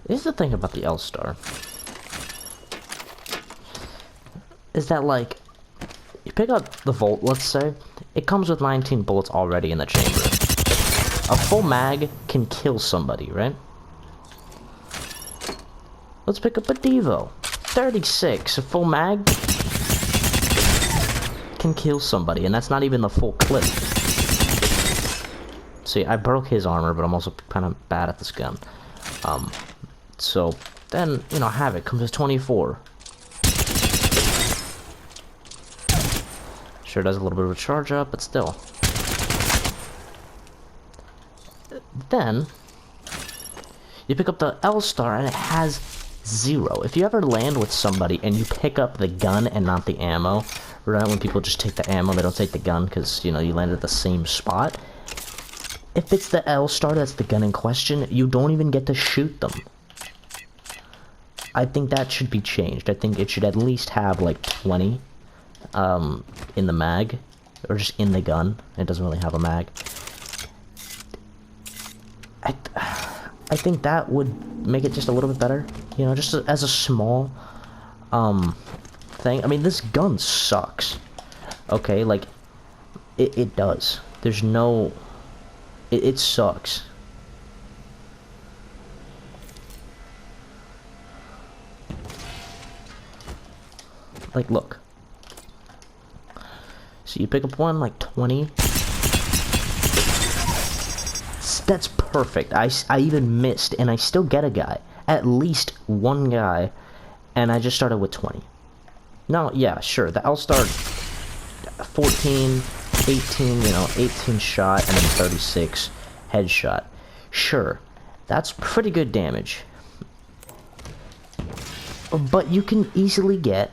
Here's the thing about the L-Star. Is that, like, you pick up the Volt, let's say, it comes with 19 bullets already in the chamber. A full mag can kill somebody, right? Let's pick up a Devo. 36, a full mag can kill somebody, and that's not even the full clip. See, I broke his armor, but I'm also kind of bad at this gun. So, then, you know, Havoc comes with 24. Sure does a little bit of a charge up, but still. Then, you pick up the L-Star, and it has 0. If you ever land with somebody, and you pick up the gun and not the ammo, right, when people just take the ammo, they don't take the gun, because, you know, you landed at the same spot. If it's the L-Star that's the gun in question, you don't even get to shoot them. I think that should be changed. I think it should at least have, like, 20, in the mag, or just in the gun. It doesn't really have a mag. I think that would make it just a little bit better, you know, just as a small, thing. I mean, this gun sucks, okay, like, it does. There's no, it sucks. Like, look. So you pick up one, like, 20. That's perfect. I even missed, and I still get a guy. At least one guy, and I just started with 20. No, yeah, sure. The L-Star, 14, 18, you know, 18 shot, and then 36 headshot. Sure, that's pretty good damage. But you can easily get...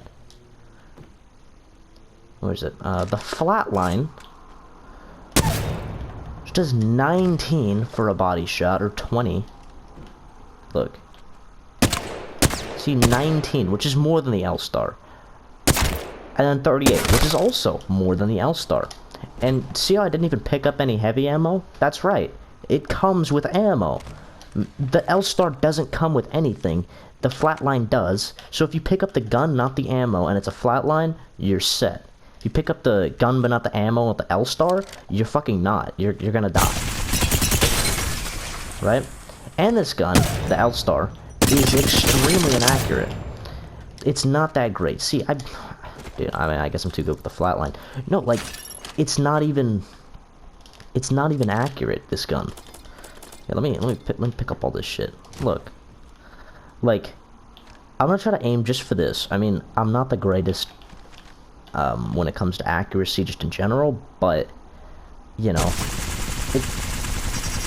Where is it? The Flatline, which does 19 for a body shot, or 20. Look. See, 19, which is more than the L-Star. And then 38, which is also more than the L-Star. And see how I didn't even pick up any heavy ammo? That's right. It comes with ammo. The L-Star doesn't come with anything. The Flatline does. So if you pick up the gun, not the ammo, and it's a Flatline, you're set. If you pick up the gun but not the ammo with the L-Star, you're fucking not. You're gonna die. Right? And this gun, the L-Star, is extremely inaccurate. It's not that great. See, dude, I mean, I guess I'm too good with the Flatline. No, like, it's not even accurate, this gun. Yeah, let me pick up all this shit. Look. Like, I'm gonna try to aim just for this. I mean, I'm not the greatest when it comes to accuracy just in general, but, you know,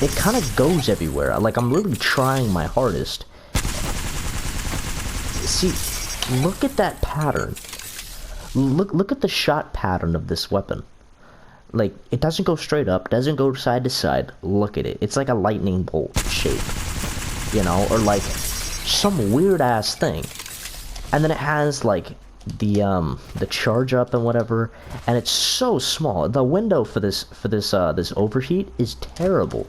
it kind of goes everywhere. Like, I'm really trying my hardest. See, look at that pattern. Look at the shot pattern of this weapon. Like, it doesn't go straight up, doesn't go side to side. Look at it. It's like a lightning bolt shape, you know, or like some weird ass thing. And then it has like the charge up and whatever, and it's so small. The window for this overheat is terrible.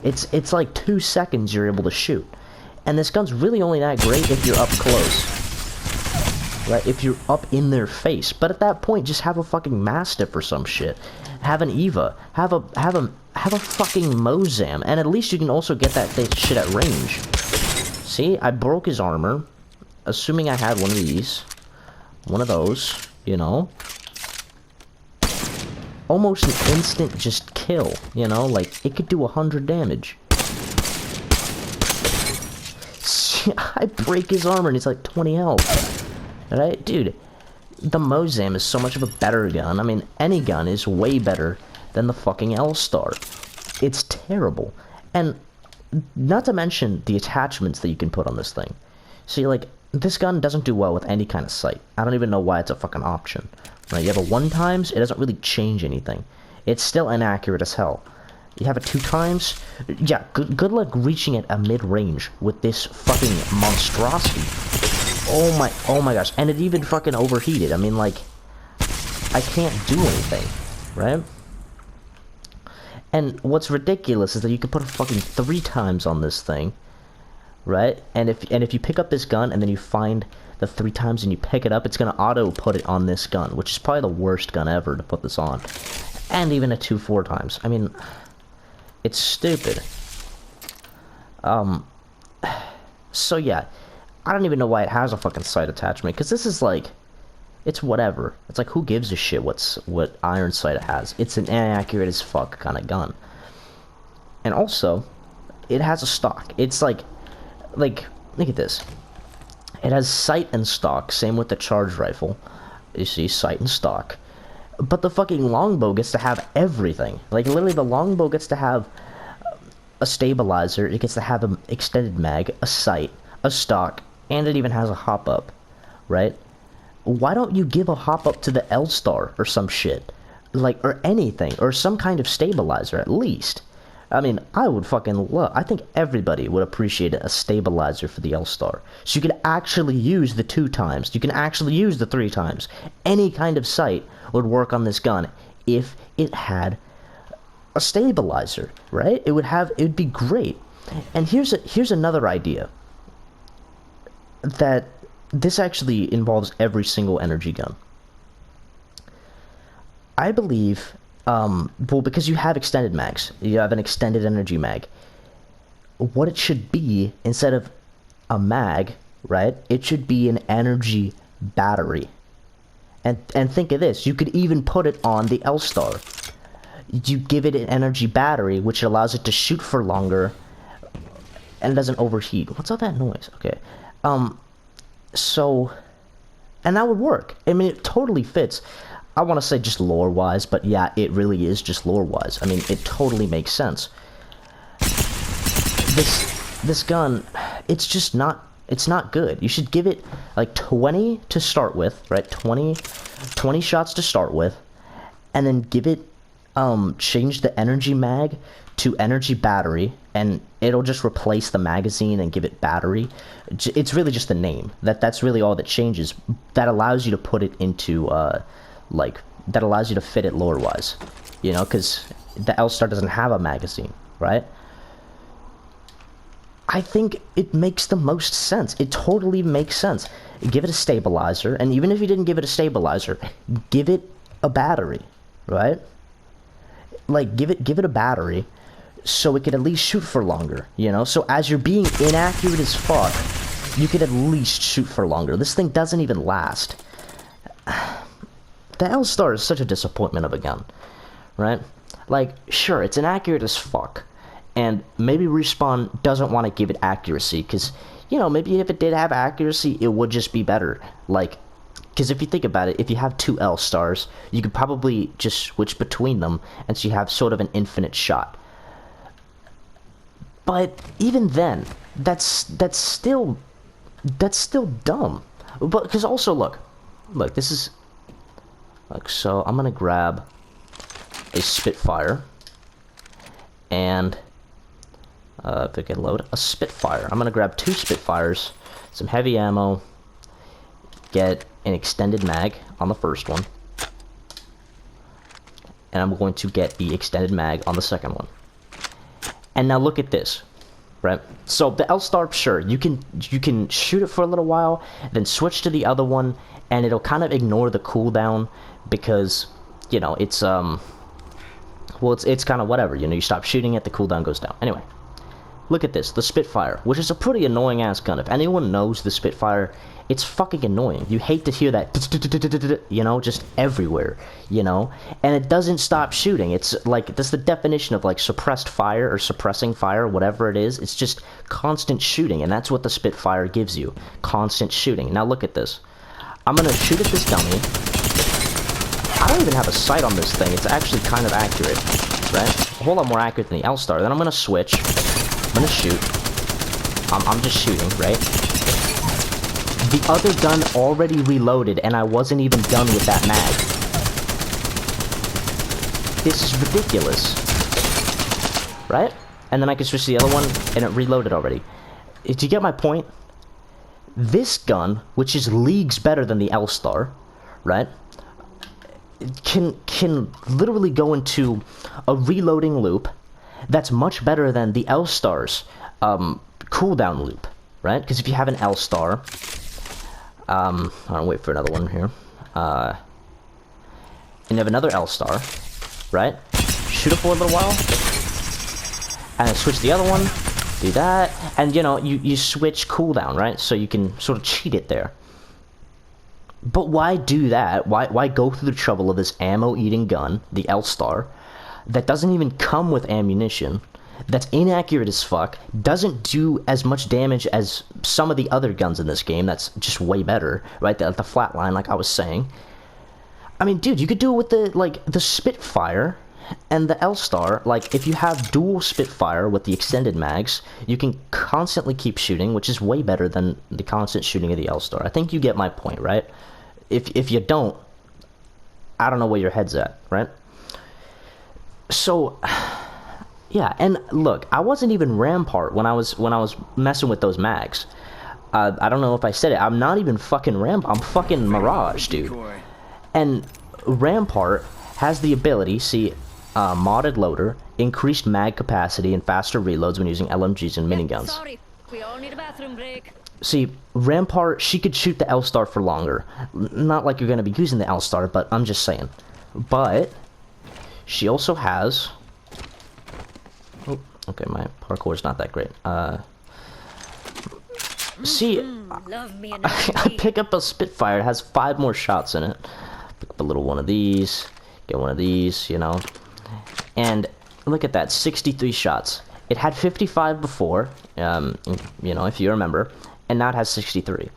It's like 2 seconds you're able to shoot. And this gun's really only that great if you're up close. Right? If you're up in their face. But at that point, just have a fucking Mastiff or some shit. Have an Eva. Have a fucking Mozam. And at least you can also get that shit at range. See? I broke his armor. Assuming I had one of these. One of those. You know? Almost an instant just kill. You know? Like, it could do 100 damage. See? I break his armor and he's like 20 health. Right? Dude, the Mozam is so much of a better gun. I mean, any gun is way better than the fucking L-Star. It's terrible. And not to mention the attachments that you can put on this thing. See, like, this gun doesn't do well with any kind of sight. I don't even know why it's a fucking option. Right? You have a 1x, it doesn't really change anything. It's still inaccurate as hell. You have a 2x, yeah, good luck reaching it at mid-range with this fucking monstrosity. Oh my gosh, and it even fucking overheated. I mean, like, I can't do anything, right? And what's ridiculous is that you can put a fucking 3x on this thing, right? And if you pick up this gun and then you find the 3 times and you pick it up, it's gonna auto put it on this gun, which is probably the worst gun ever to put this on. And even a 2 4 times. I mean, it's stupid. So yeah, I don't even know why it has a fucking sight attachment, because this is like, it's whatever. It's like, who gives a shit what iron sight it has? It's an inaccurate as fuck kind of gun. And also, it has a stock. It's like, look at this. It has sight and stock, same with the charge rifle. You see, sight and stock. But the fucking longbow gets to have everything. Like, literally, the longbow gets to have a stabilizer, it gets to have an extended mag, a sight, a stock, and it even has a hop-up, right? Why don't you give a hop-up to the L-Star or some shit? Like, or anything, or some kind of stabilizer, at least. I mean, I would fucking love, I think everybody would appreciate a stabilizer for the L-Star. So you can actually use the 2 times, you can actually use the 3 times. Any kind of sight would work on this gun if it had a stabilizer, right? It would be great. And here's another idea. That this actually involves every single energy gun. I believe, well, because you have extended mags, you have an extended energy mag. What it should be, instead of a mag, right? It should be an energy battery. And think of this, you could even put it on the L-Star. You give it an energy battery, which allows it to shoot for longer, and it doesn't overheat. What's all that noise? Okay. So, and that would work. I mean, it totally fits. I want to say just lore-wise, but yeah, it really is just lore-wise. I mean, it totally makes sense. This gun, it's just not, it's not good. You should give it, like, 20 to start with, right? 20 shots to start with, and then give it, change the energy mag to energy battery, and it'll just replace the magazine and give it battery. It's really just the name. That's really all that changes. That allows you to put it into, like, that allows you to fit it lore-wise. You know, because the L-Star doesn't have a magazine, right? I think it makes the most sense. It totally makes sense. Give it a stabilizer, and even if you didn't give it a stabilizer, give it a battery, right? Like, give it a battery, so it could at least shoot for longer, you know? So as you're being inaccurate as fuck, you could at least shoot for longer. This thing doesn't even last. The L-Star is such a disappointment of a gun, right? Like, sure, it's inaccurate as fuck, and maybe Respawn doesn't want to give it accuracy, because, you know, maybe if it did have accuracy, it would just be better. Like, because if you think about it, if you have 2 L-Stars, you could probably just switch between them, and so you have sort of an infinite shot. But even then, that's still dumb. But because also look, this is like, so I'm gonna grab a Spitfire, and if it can load a Spitfire, I'm gonna grab 2 Spitfires, some heavy ammo, get an extended mag on the first one, and I'm going to get the extended mag on the second one. And now look at this, right? So the L-Star, sure, you can shoot it for a little while, then switch to the other one, and it'll kind of ignore the cooldown, because, you know, it's well, it's kind of whatever, you know, you stop shooting it, the cooldown goes down. Anyway, look at this, the Spitfire, which is a pretty annoying ass gun. If anyone knows the Spitfire, it's fucking annoying. You hate to hear that, you know, just everywhere, you know, and it doesn't stop shooting. It's like, that's the definition of like suppressed fire or suppressing fire, whatever it is. It's just constant shooting, and that's what the Spitfire gives you, constant shooting. Now look at this. I'm gonna shoot at this dummy. I don't even have a sight on this thing. It's actually kind of accurate, right? A whole lot more accurate than the L-Star. Then I'm gonna switch. I'm gonna shoot. I'm just shooting, right? The other gun already reloaded, and I wasn't even done with that mag. This is ridiculous. Right? And then I can switch to the other one, and it reloaded already. Do you get my point? This gun, which is leagues better than the L-Star, right, can literally go into a reloading loop that's much better than the L-Star's cooldown loop, right? Because if you have an L-star, I'll wait for another one here. And you have another L-star, right? Shoot it for a little while, and then switch the other one, do that, and you know, you switch cooldown, right? So you can sort of cheat it there. But why do that? Why go through the trouble of this ammo-eating gun, the L-star, that doesn't even come with ammunition, that's inaccurate as fuck, doesn't do as much damage as some of the other guns in this game, that's just way better, right? The flatline, like I was saying. I mean, dude, you could do it with the Spitfire and the L-star. Like, if you have dual Spitfire with the extended mags, you can constantly keep shooting, which is way better than the constant shooting of the L-star. I think you get my point, right? If you don't, I don't know where your head's at, right? So, yeah, and look, I wasn't even Rampart when I was messing with those mags. I don't know if I said it. I'm not even fucking I'm fucking Mirage, dude. And Rampart has the ability, see, modded loader, increased mag capacity, and faster reloads when using LMGs and miniguns. Sorry, we all need a bathroom break. See, Rampart, she could shoot the L-star for longer. Not like you're going to be using the L-star, but I'm just saying. But she also has... Oh, okay, my parkour's not that great. See, Love me I pick up a Spitfire. It has 5 more shots in it. Pick up a little one of these. Get one of these, you know. And look at that, 63 shots. It had 55 before, you know, if you remember. And now it has 63.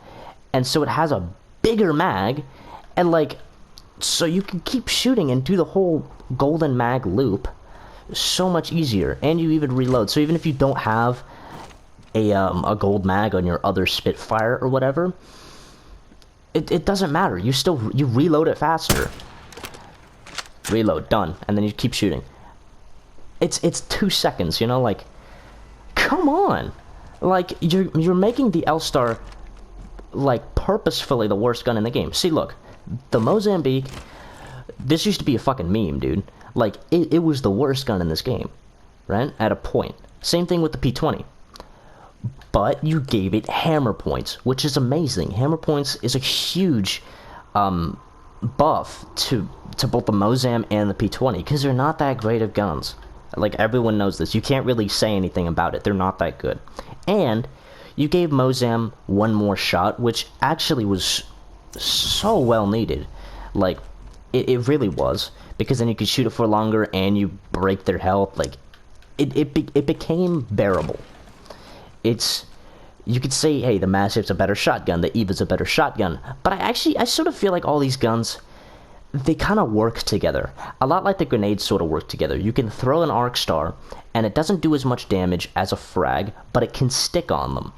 And so it has a bigger mag. And, like, so you can keep shooting and do the whole golden mag loop so much easier. And you even reload. So even if you don't have a gold mag on your other Spitfire or whatever, it doesn't matter. You reload it faster. Reload, done, and then you keep shooting. It's 2 seconds, you know, like, come on. Like, you're making the L-star, like, purposefully the worst gun in the game. See, look, the Mozambique, this used to be a fucking meme, dude. Like, it was the worst gun in this game, right? At a point. Same thing with the P20. But you gave it hammer points, which is amazing. Hammer points is a huge buff to both the Mozam and the P20, because they're not that great of guns. Like, everyone knows this. You can't really say anything about it. They're not that good. And you gave Mozam one more shot, which actually was so well needed. Like, it really was, because then you could shoot it for longer and you break their health. Like, it became bearable. You could say, hey, the Mastiff's a better shotgun, the Eva's a better shotgun, but I sort of feel like all these guns, they kind of work together. A lot like the grenades sort of work together. You can throw an arc star, and it doesn't do as much damage as a frag, but it can stick on them,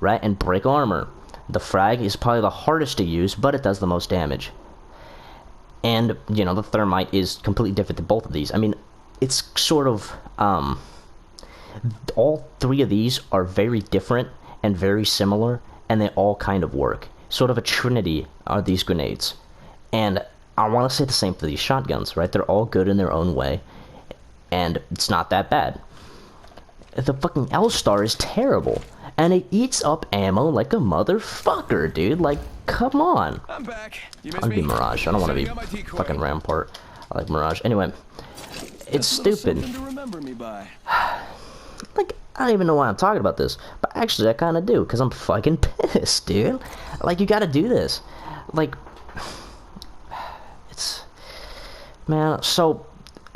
right, and break armor. The frag is probably the hardest to use, but it does the most damage. And, you know, the thermite is completely different than both of these. I mean, it's sort of, all 3 of these are very different and very similar, and they all kind of work. Sort of a trinity are these grenades. And I want to say the same for these shotguns, right? They're all good in their own way, and it's not that bad. The fucking L-star is terrible, and it eats up ammo like a motherfucker, dude. Like, come on. I'm back. You I'll be Mirage. I don't want to be fucking Rampart. I like Mirage. Anyway, it's stupid. To remember me by. Like, I don't even know why I'm talking about this, but actually I kind of do, because I'm fucking pissed, dude. Like, you gotta do this. Like, it's... Man, so,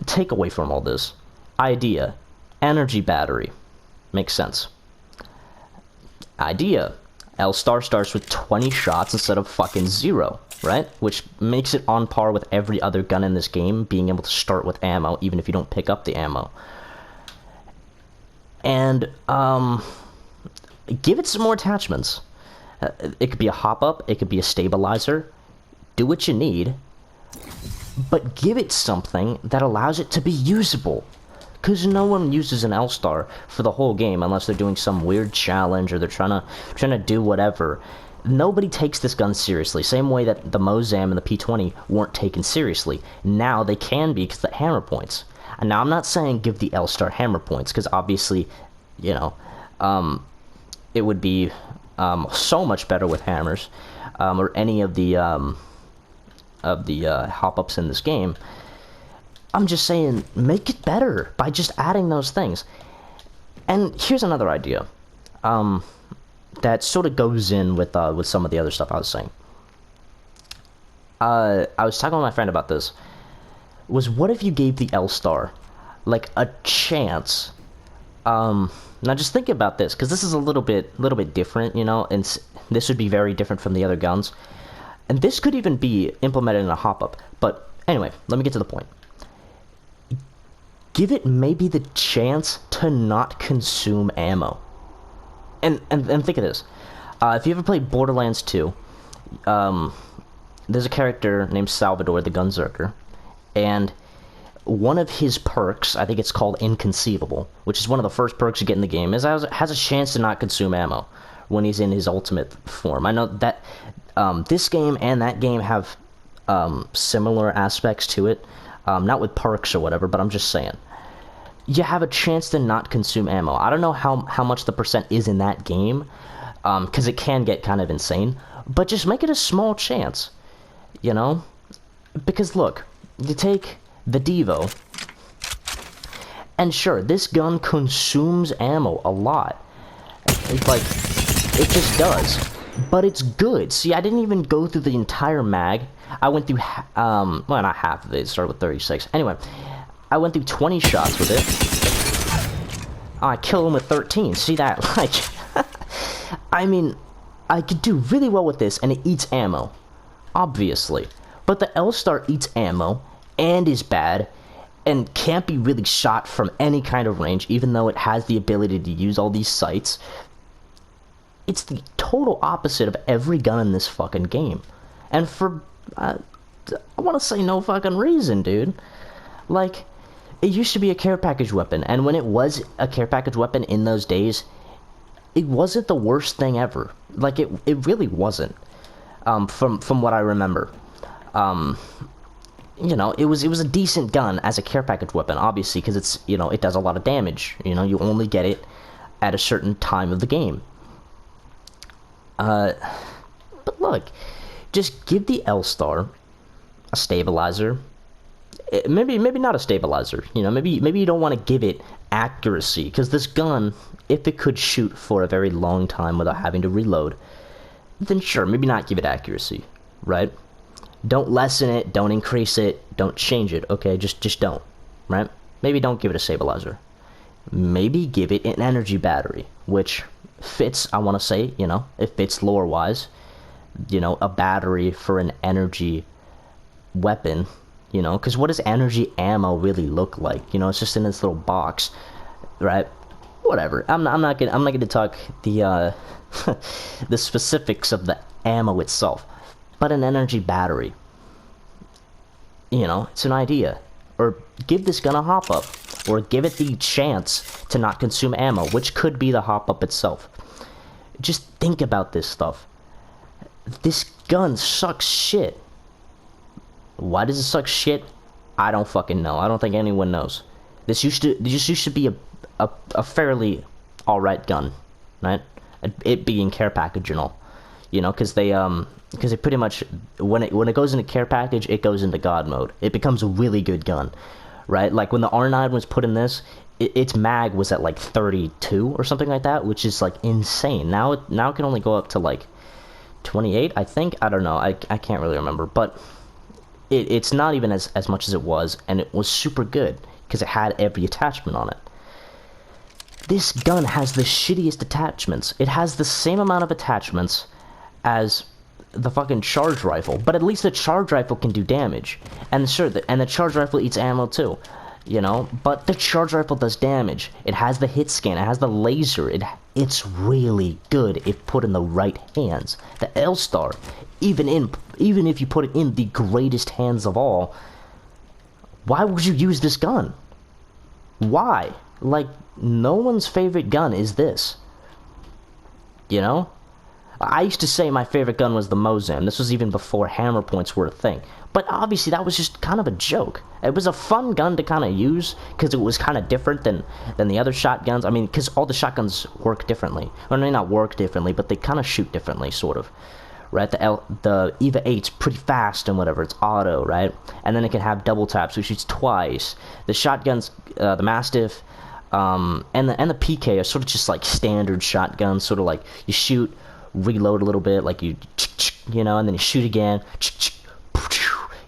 take away from all this. Idea. Energy battery. Makes sense. Idea. L-star starts with 20 shots instead of fucking 0, right? Which makes it on par with every other gun in this game, being able to start with ammo, even if you don't pick up the ammo. And, give it some more attachments. It could be a hop-up, it could be a stabilizer. Do what you need, but give it something that allows it to be usable. Because no one uses an L-star for the whole game unless they're doing some weird challenge or they're trying to do whatever. Nobody takes this gun seriously. Same way that the Mozam and the P20 weren't taken seriously. Now they can be because of the hammer points. And now I'm not saying give the L-star hammer points, because obviously, you know, it would be so much better with hammers, or any of the hop-ups in this game. I'm just saying, make it better by just adding those things. And here's another idea, that sort of goes in with some of the other stuff I was saying. I was talking with my friend about this. Was what if you gave the L-Star, like, a chance? Now just think about this, because this is a little bit different, you know, and this would be very different from the other guns. And this could even be implemented in a hop-up. But anyway, let me get to the point. Give it maybe the chance to not consume ammo. And think of this. If you ever played Borderlands 2, there's a character named Salvador the Gunzerker, and one of his perks, I think it's called Inconceivable, which is one of the first perks you get in the game, is has a chance to not consume ammo when he's in his ultimate form. I know that this game and that game have similar aspects to it, not with perks or whatever, but I'm just saying. You have a chance to not consume ammo. I don't know how much the percent is in that game, because it can get kind of insane, but just make it a small chance, you know? Because look, you take the Devo, and sure, this gun consumes ammo a lot. Like, it just does. But it's good. See, I didn't even go through the entire mag. I went through, well, not half of it. It started with 36. Anyway, I went through 20 shots with it. Oh, I killed him with 13. See that? Like, I mean, I could do really well with this, and it eats ammo. Obviously. But the L-Star eats ammo, and is bad, and can't be really shot from any kind of range, even though it has the ability to use all these sights. It's the total opposite of every gun in this fucking game. And for, I want to say no fucking reason, dude. Like, it used to be a care package weapon, and when it was a care package weapon in those days, it wasn't the worst thing ever. Like, it really wasn't, from what I remember. You know, it was a decent gun as a care package weapon, obviously, because it's, you know, it does a lot of damage. You know, you only get it at a certain time of the game. But look, just give the L-Star a stabilizer. Maybe not a stabilizer. You know, maybe you don't want to give it accuracy, because this gun, if it could shoot for a very long time without having to reload, then sure, maybe not give it accuracy, right? Don't lessen it, don't increase it, don't change it, okay? Just don't, right? Maybe don't give it a stabilizer. Maybe give it an energy battery, which fits, I want to say, you know, it fits lore-wise. You know, a battery for an energy weapon, you know, because what does energy ammo really look like? You know, it's just in this little box, right? Whatever. I'm not gonna talk the the specifics of the ammo itself, but an energy battery. You know, it's an idea. Or give this gun a hop-up, or give it the chance to not consume ammo, which could be the hop-up itself. Just think about this stuff. This gun sucks shit. Why does it suck shit? I don't fucking know. I don't think anyone knows. This used to be a fairly alright gun, right? It being care package and all, you know, because they pretty much, when it goes into care package, it goes into God mode. It becomes a really good gun, right? Like when the R9 was put in this, its mag was at like 32 or something like that, which is like insane. Now it can only go up to like 28, I think. I don't know. I can't really remember, but it's not even as much as it was, and it was super good because it had every attachment on it. This gun has the shittiest attachments. It has the same amount of attachments as the fucking charge rifle, but at least the charge rifle can do damage. And sure, the charge rifle eats ammo too, you know, but the charge rifle does damage. It has the hit scan, it has the laser, it's really good if put in the right hands. The L-Star, even if you put it in the greatest hands of all, why would you use this gun? Why? Like, no one's favorite gun is this. You know? I used to say my favorite gun was the Mozam. This was even before hammer points were a thing. But obviously that was just kind of a joke. It was a fun gun to kind of use because it was kind of different than the other shotguns. I mean, because all the shotguns work differently. Or they not work differently, but they kind of shoot differently, sort of. Right, the EVA 8's pretty fast and whatever, it's auto, right? And then it can have double tap, so it shoots twice. The shotguns, the Mastiff, and the PK are sort of just like standard shotguns, sort of like you shoot, reload a little bit, like you know, and then you shoot again,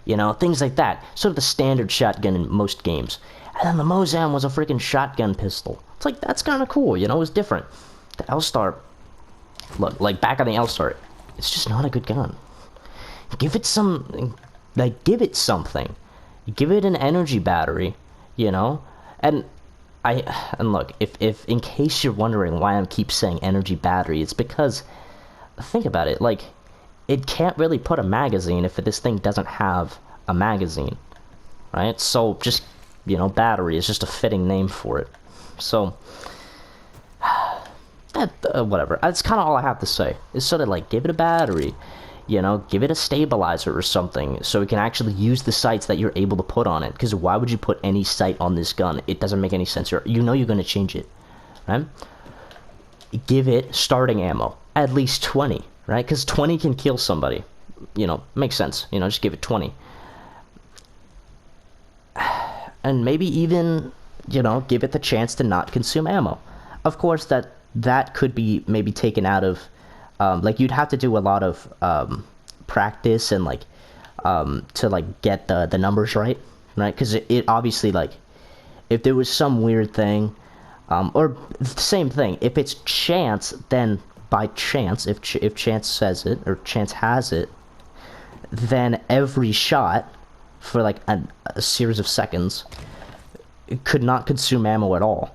you know, things like that. Sort of the standard shotgun in most games. And then the Mozam was a freaking shotgun pistol. It's like, that's kind of cool, you know, it was different. The L-Star, look, like back on the L-Star, it's just not a good gun. Give it some, like, give it something. Give it an energy battery, you know? And look, if in case you're wondering why I keep saying energy battery, it's because, think about it, like, it can't really put a magazine if this thing doesn't have a magazine, right? So, just, you know, battery is just a fitting name for it. So, whatever. That's kind of all I have to say. It's sort of like, give it a battery, you know, give it a stabilizer or something, so it can actually use the sights that you're able to put on it. Because why would you put any sight on this gun? It doesn't make any sense. You know you're going to change it, right? Give it starting ammo, at least 20, right? Because 20 can kill somebody. You know, makes sense. You know, just give it 20. And maybe even, you know, give it the chance to not consume ammo. Of course, that could be maybe taken out of, like, you'd have to do a lot of practice and, like, to, like, get the numbers right? Because it obviously, like, if there was some weird thing, or the same thing, if it's chance, then by chance, if chance says it, or chance has it, then every shot for, like, a series of seconds, it could not consume ammo at all.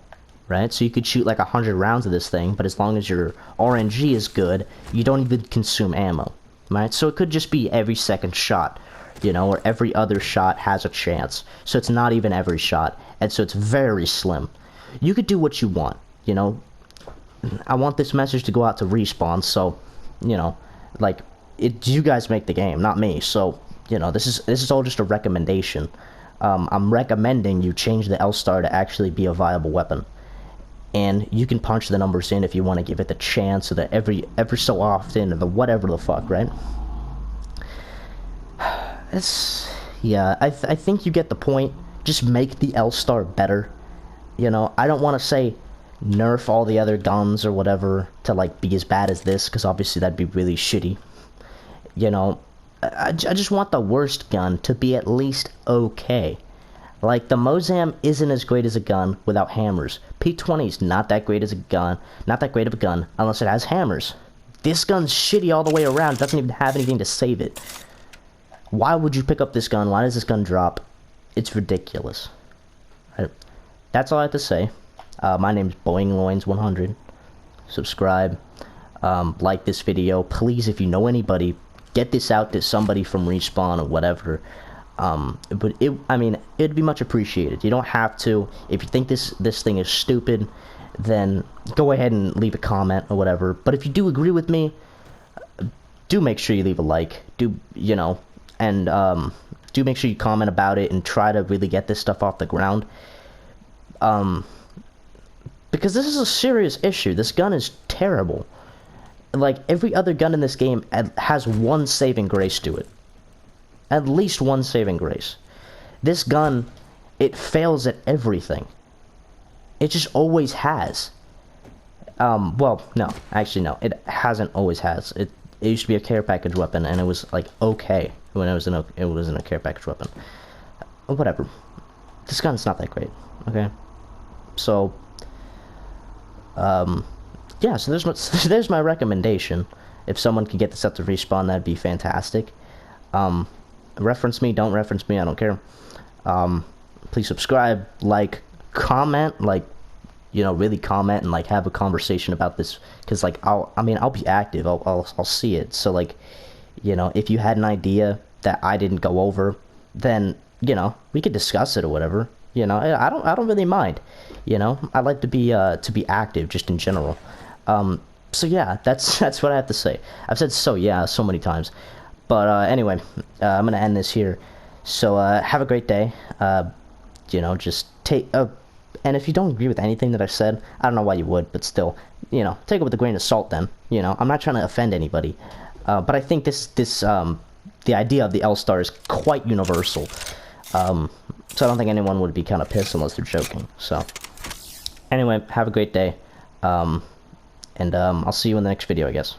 Right, so you could shoot like 100 rounds of this thing, but as long as your RNG is good, you don't even consume ammo, right? So it could just be every second shot, you know, or every other shot has a chance. So it's not even every shot, and so it's very slim. You could do what you want, you know. I want this message to go out to Respawn, so, you know, like, you guys make the game, not me. So, you know, this is all just a recommendation. I'm recommending you change the L-Star to actually be a viable weapon. And you can punch the numbers in if you want to give it the chance, or the every so often, or the whatever the fuck, right? Yeah, I think you get the point. Just make the L-Star better. You know, I don't want to say nerf all the other guns or whatever to, like, be as bad as this, because obviously that'd be really shitty. You know, I just want the worst gun to be at least okay. Like, the Mozam isn't as great as a gun without hammers. P20 is not that great as a gun, not that great of a gun, unless it has hammers. This gun's shitty all the way around, it doesn't even have anything to save it. Why would you pick up this gun? Why does this gun drop? It's ridiculous. Right? That's all I have to say. My name's Boing Loins 100. Subscribe. Like this video. Please, if you know anybody, get this out to somebody from Respawn or whatever. But I mean, it'd be much appreciated. You don't have to. If you think this thing is stupid, then go ahead and leave a comment or whatever. But if you do agree with me, do make sure you leave a like. You know, and do make sure you comment about it and try to really get this stuff off the ground. Because this is a serious issue. This gun is terrible. Like, every other gun in this game has one saving grace to it. At least one saving grace. This gun, it fails at everything. It just always has. Well, no. Actually, no. It hasn't always has. It used to be a care package weapon, and it was, like, okay when it was in a care package weapon. Whatever. This gun's not that great. Okay? So, yeah, so there's my recommendation. If someone could get this up to Respawn, that'd be fantastic. Reference me, don't reference me, I don't care. Please subscribe, like, comment, like, you know, really comment and, like, have a conversation about this, because, like, I'll be active, I'll see it. So, like, you know, if you had an idea that I didn't go over, then, you know, we could discuss it or whatever. You know, I don't really mind. You know, I like to be active just in general. So yeah, that's what I have to say. I've said so yeah so many times. But anyway, I'm gonna end this here. So have a great day. You know, just take and if you don't agree with anything that I've said, I don't know why you would, but still, you know, take it with a grain of salt. Then, you know, I'm not trying to offend anybody, but I think the idea of the L-Star is quite universal. So I don't think anyone would be kind of pissed unless they're joking. So anyway, have a great day, and I'll see you in the next video, I guess.